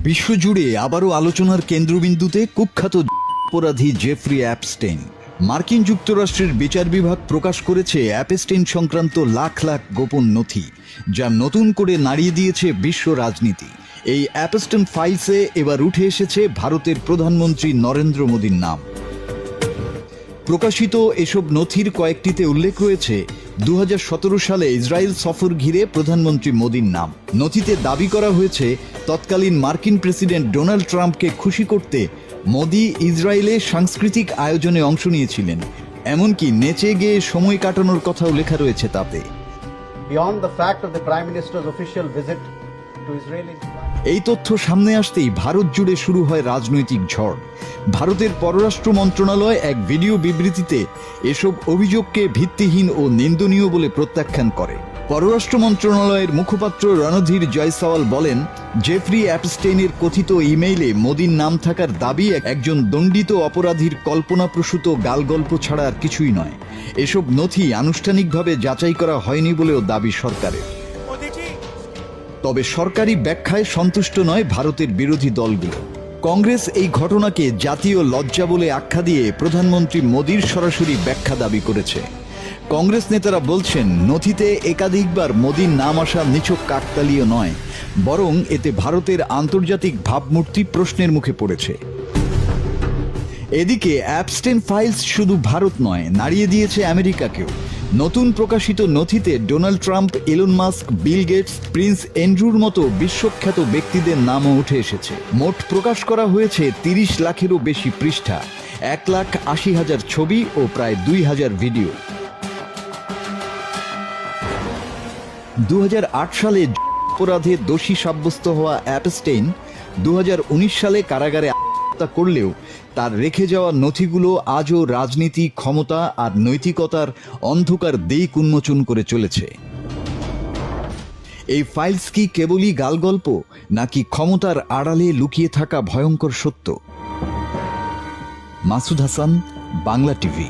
বিশ্বজুড়ে আবারও আলোচনার কেন্দ্রবিন্দুতে কুখ্যাত অপরাধী জেফ্রি অ্যাপস্টেইন। মার্কিন যুক্তরাষ্ট্রের বিচার বিভাগ প্রকাশ করেছে অ্যাপস্টেইন সংক্রান্ত লাখ লাখ গোপন নথি, যা নতুন করে নাড়িয়ে দিয়েছে বিশ্ব রাজনীতি। এই অ্যাপস্টেইন ফাইলসে এবার উঠে এসেছে ভারতের প্রধানমন্ত্রী নরেন্দ্র মোদীর নাম। প্রকাশিত এসব নথির কয়েকটিতে উল্লেখ রয়েছে 2017 সালে ইসরায়েল সফর ঘিরে প্রধানমন্ত্রী মোদীর নাম। নথিতে দাবি করা হয়েছে তৎকালীন মার্কিন প্রেসিডেন্ট ডোনাল্ড ট্রাম্পকে খুশি করতে মোদী ইসরায়েলে সাংস্কৃতিক আয়োজনে অংশ নিয়েছিলেন। এমনকি নেচে গেয়ে সময় কাটানোর কথাও লেখা রয়েছে তাতে। Beyond the fact of the Prime Minister's official visit to Israeli এই তথ্য সামনে আসতেই ভারত জুড়ে শুরু হয় রাজনৈতিক ঝড়। ভারতের পররাষ্ট্র মন্ত্রণালয় এক ভিডিও বিবৃতিতে এসব অভিযোগকে ভিত্তিহীন ও নিন্দনীয় বলে প্রত্যাখ্যান করে। পররাষ্ট্র মন্ত্রণালয়ের মুখপাত্র রণধীর জয়সওয়াল বলেন, জেফ্রি অ্যাপস্টেইনের কথিত ইমেইলে মোদীর নাম থাকার দাবি একজন দণ্ডিত অপরাধীর কল্পনাপ্রসূত গালগল্প ছাড়া আর কিছুই নয়। এসব নথি আনুষ্ঠানিকভাবে যাচাই করা হয়নি বলেও দাবি সরকারের। তবে সরকারি ব্যাখ্যায় সন্তুষ্ট নয় ভারতের বিরোধী দলগুলো। কংগ্রেস এই ঘটনাকে জাতীয় লজ্জা বলে আখ্যা দিয়ে প্রধানমন্ত্রী মোদীর সরাসরি ব্যাখ্যা দাবি করেছে। কংগ্রেস নেতারা বলছেন, নথিতে একাধিকবার মোদীর নাম আসা নিছক কাকতালীয় নয়, বরং এতে ভারতের আন্তর্জাতিক ভাবমূর্তি প্রশ্নের মুখে পড়েছে। এদিকে অ্যাপস্টেইন ফাইলস শুধু ভারত নয়, নাড়িয়ে দিয়েছে আমেরিকাকেও। নতুন প্রকাশিত নথিতে Donald Trump, Elon Musk, Bill Gates, Prince অ্যান্ড্রুর মতো বিশ্বখ্যাত ব্যক্তিদের নামও উঠে এসেছে। মোট প্রকাশ করা হয়েছে 30 লাখেরও বেশি পৃষ্ঠা, 1,80,000 ছবি ও প্রায় 2,000 ভিডিও। 2008 সালে অপরাধে দোষী সাব্যস্ত হওয়া অ্যাপস্টেইন 2019 সালে কারাগারে আত্মহত্যা করলেও তার রেখে যাওয়া নথিগুলো আজও রাজনীতি, ক্ষমতা আর নৈতিকতার অন্ধকার দিক উন্মোচন করে চলেছে। এই ফাইলস কি কেবলই গালগল্প, নাকি ক্ষমতার আড়ালে লুকিয়ে থাকা ভয়ঙ্কর সত্য? মাসুদ হাসান, বাংলা টিভি।